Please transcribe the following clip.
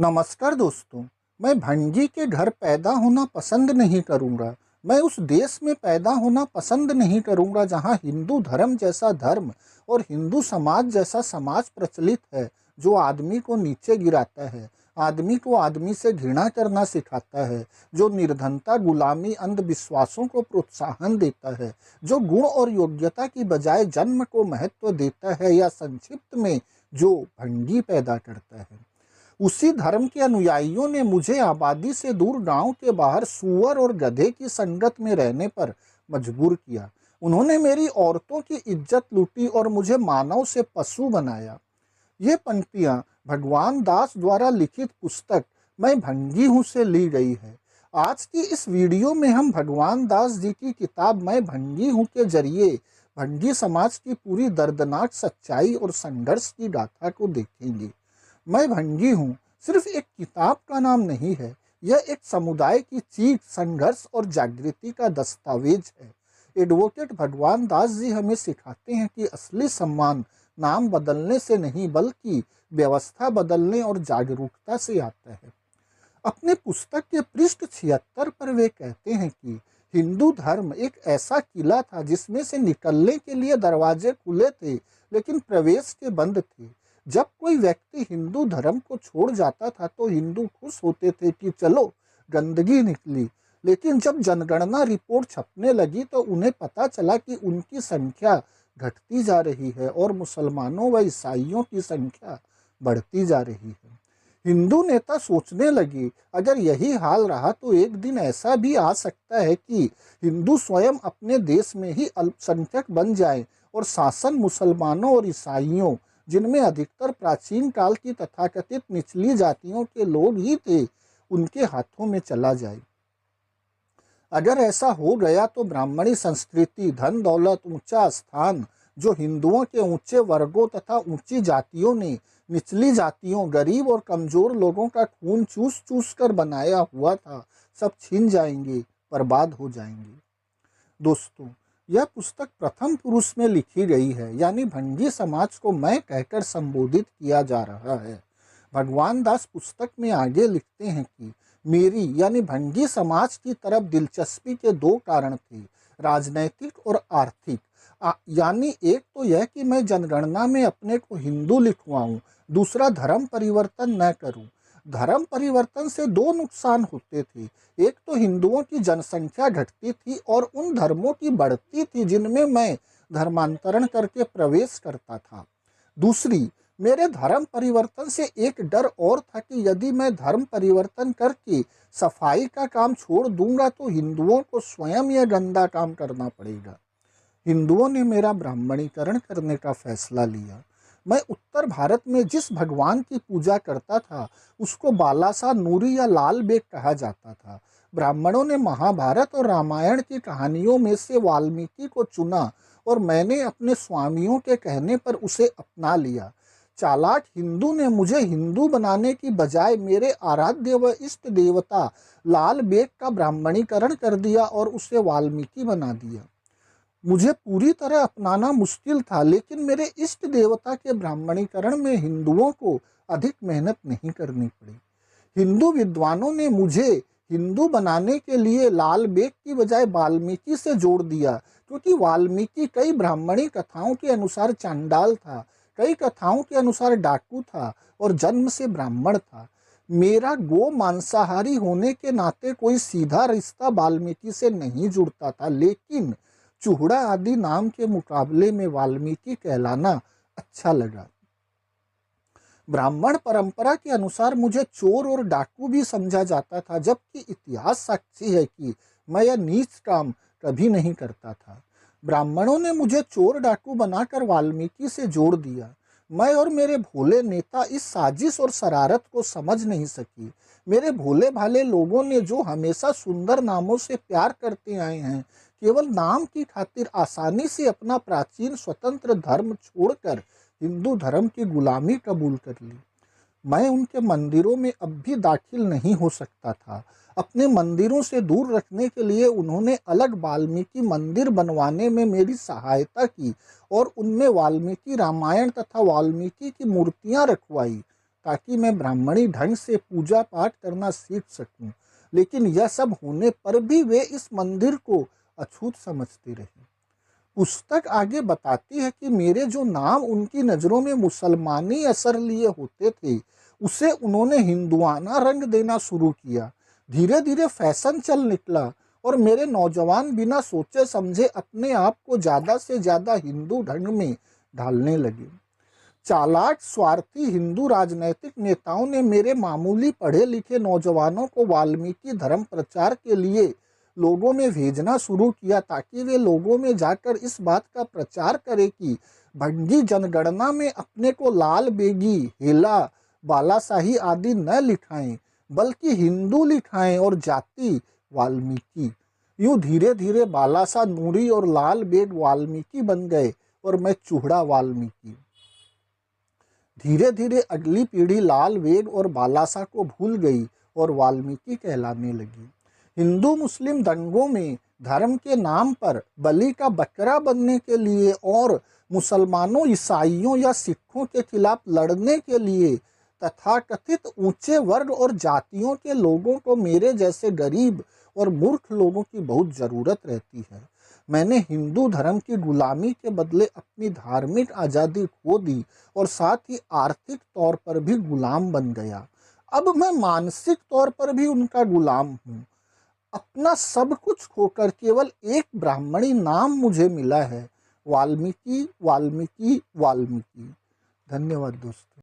नमस्कार दोस्तों। मैं भंगी के घर पैदा होना पसंद नहीं करूंगा। मैं उस देश में पैदा होना पसंद नहीं करूंगा जहां हिंदू धर्म जैसा धर्म और हिंदू समाज जैसा समाज प्रचलित है, जो आदमी को नीचे गिराता है, आदमी को आदमी से घृणा करना सिखाता है, जो निर्धनता, गुलामी, अंधविश्वासों को प्रोत्साहन देता है, जो गुण और योग्यता की बजाय जन्म को महत्व देता है, या संक्षिप्त में जो भंगी पैदा करता है। उसी धर्म के अनुयायियों ने मुझे आबादी से दूर गांव के बाहर सूअर और गधे की संगत में रहने पर मजबूर किया। उन्होंने मेरी औरतों की इज्जत लूटी और मुझे मानव से पशु बनाया। ये पंक्तियां भगवान दास द्वारा लिखित पुस्तक मैं भंगी हूँ से ली गई है। आज की इस वीडियो में हम भगवान दास जी की किताब मैं भंगी हूँ के जरिए भंगी समाज की पूरी दर्दनाक सच्चाई और संघर्ष की गाथा को देखेंगे। मैं भंगी हूँ सिर्फ एक किताब का नाम नहीं है, यह एक समुदाय की चीख, संघर्ष और जागृति का दस्तावेज है। एडवोकेट भगवान दास जी हमें सिखाते हैं कि असली सम्मान नाम बदलने से नहीं बल्कि व्यवस्था बदलने और जागरूकता से आता है। अपने पुस्तक के पृष्ठ 76 पर वे कहते हैं कि हिंदू धर्म एक ऐसा किला था जिसमें से निकलने के लिए दरवाजे खुले थे लेकिन प्रवेश के बंद थे। जब कोई व्यक्ति हिंदू धर्म को छोड़ जाता था तो हिंदू खुश होते थे कि चलो गंदगी निकली, लेकिन जब जनगणना रिपोर्ट छपने लगी तो उन्हें पता चला कि उनकी संख्या घटती जा रही है और मुसलमानों व ईसाइयों की संख्या बढ़ती जा रही है। हिंदू नेता सोचने लगे, अगर यही हाल रहा तो एक दिन ऐसा भी आ सकता है कि हिंदू स्वयं अपने देश में ही अल्पसंख्यक बन जाएं और शासन मुसलमानों और ईसाइयों, जिनमें अधिकतर प्राचीन काल की तथाकथित निचली जातियों के लोग ही थे, उनके हाथों में चला जाए। अगर ऐसा हो गया तो ब्राह्मणी संस्कृति, धन दौलत, ऊंचा स्थान जो हिंदुओं के ऊंचे वर्गों तथा ऊंची जातियों ने निचली जातियों, गरीब और कमजोर लोगों का खून चूस चूस कर बनाया हुआ था, सब छीन जाएंगे, बर्बाद हो जाएंगे। दोस्तों, यह पुस्तक प्रथम पुरुष में लिखी गई है, यानी भंगी समाज को मैं कहकर संबोधित किया जा रहा है। भगवान दास पुस्तक में आगे लिखते हैं कि मेरी यानी भंगी समाज की तरफ दिलचस्पी के दो कारण थे, राजनैतिक और आर्थिक। यानी एक तो यह कि मैं जनगणना में अपने को हिंदू लिखवाऊं, दूसरा धर्म परिवर्तन न करूं। धर्म परिवर्तन से दो नुकसान होते थे, एक तो हिंदुओं की जनसंख्या घटती थी और उन धर्मों की बढ़ती थी जिनमें मैं धर्मांतरण करके प्रवेश करता था। दूसरी, मेरे धर्म परिवर्तन से एक डर और था कि यदि मैं धर्म परिवर्तन करके सफाई का काम छोड़ दूंगा तो हिंदुओं को स्वयं यह गंदा काम करना पड़ेगा। हिंदुओं ने मेरा ब्राह्मणीकरण करने का फैसला लिया। मैं उत्तर भारत में जिस भगवान की पूजा करता था उसको बालासा नूरी या लाल बेग कहा जाता था। ब्राह्मणों ने महाभारत और रामायण की कहानियों में से वाल्मीकि को चुना और मैंने अपने स्वामियों के कहने पर उसे अपना लिया। चालाक हिंदू ने मुझे हिंदू बनाने की बजाय मेरे आराध्य व इष्ट देवता लाल बेग का ब्राह्मणीकरण कर दिया और उसे वाल्मीकि बना दिया। मुझे पूरी तरह अपनाना मुश्किल था, लेकिन मेरे इष्ट देवता के ब्राह्मणीकरण में हिंदुओं को अधिक मेहनत नहीं करनी पड़ी। हिंदू विद्वानों ने मुझे हिंदू बनाने के लिए लाल बेग की बजाय वाल्मीकि से जोड़ दिया, क्योंकि वाल्मीकि कई ब्राह्मणी कथाओं के अनुसार चांडाल था, कई कथाओं के अनुसार डाकू था और जन्म से ब्राह्मण था। मेरा गो मांसाहारी होने के नाते कोई सीधा रिश्ता वाल्मीकि से नहीं जुड़ता था, लेकिन चूहड़ा आदि नाम के मुकाबले में वाल्मीकि कहलाना अच्छा लगा। ब्राह्मण परंपरा के अनुसार मुझे चोर और डाकू भी समझा जाता था, जबकि इतिहास साक्षी है कि मैं यह नीच काम कभी नहीं करता था। ब्राह्मणों ने मुझे चोर डाकू बनाकर वाल्मीकि से जोड़ दिया। मैं और मेरे भोले नेता इस साजिश और शरारत को समझ नहीं सकी। मेरे भोले भाले लोगों ने जो हमेशा सुंदर नामों से प्यार करते आए हैं, केवल नाम की खातिर आसानी से अपना प्राचीन स्वतंत्र धर्म छोड़कर हिंदू धर्म की गुलामी कबूल कर ली। मैं उनके मंदिरों में अब भी दाखिल नहीं हो सकता था। अपने मंदिरों से दूर रखने के लिए उन्होंने अलग वाल्मीकि मंदिर बनवाने में मेरी सहायता की और उनमें वाल्मीकि रामायण तथा वाल्मीकि की मूर्तियां रखवाई। ताकि मैं ब्राह्मणी ढंग से पूजा पाठ करना सीख सकूं। लेकिन यह सब होने पर भी वे इस मंदिर को अछूत समझती रही। पुस्तक आगे बताती है कि मेरे जो नाम उनकी नज़रों में मुसलमानी असर लिए होते थे, उसे उन्होंने हिंदुआना रंग देना शुरू किया। धीरे धीरे फैशन चल निकला और मेरे नौजवान बिना सोचे समझे अपने आप को ज़्यादा से ज़्यादा हिंदू ढंग में ढालने लगे। चालाक स्वार्थी हिंदू राजनैतिक नेताओं ने मेरे मामूली पढ़े लिखे नौजवानों को वाल्मीकि धर्म प्रचार के लिए लोगों में भेजना शुरू किया, ताकि वे लोगों में जाकर इस बात का प्रचार करें कि भंगी जनगणना में अपने को लाल बेगी, हेला, बालाशाही आदि न लिखाएं, बल्कि हिंदू लिखाएं और जाति वाल्मीकि। यूं धीरे धीरे बालासा नूरी और लाल बेग वाल्मीकि बन गए और मैं चूहड़ा वाल्मीकि। धीरे धीरे अगली पीढ़ी लाल वेद और बालासा को भूल गई और वाल्मीकि कहलाने लगी। हिंदू मुस्लिम दंगों में धर्म के नाम पर बलि का बकरा बनने के लिए और मुसलमानों, ईसाइयों या सिखों के खिलाफ लड़ने के लिए तथाकथित ऊंचे वर्ग और जातियों के लोगों को मेरे जैसे गरीब और मूर्ख लोगों की बहुत ज़रूरत रहती है। मैंने हिंदू धर्म की गुलामी के बदले अपनी धार्मिक आज़ादी खो दी और साथ ही आर्थिक तौर पर भी गुलाम बन गया। अब मैं मानसिक तौर पर भी उनका गुलाम हूँ। अपना सब कुछ खोकर केवल एक ब्राह्मणी नाम मुझे मिला है, वाल्मीकि वाल्मीकि वाल्मीकि। धन्यवाद दोस्तों।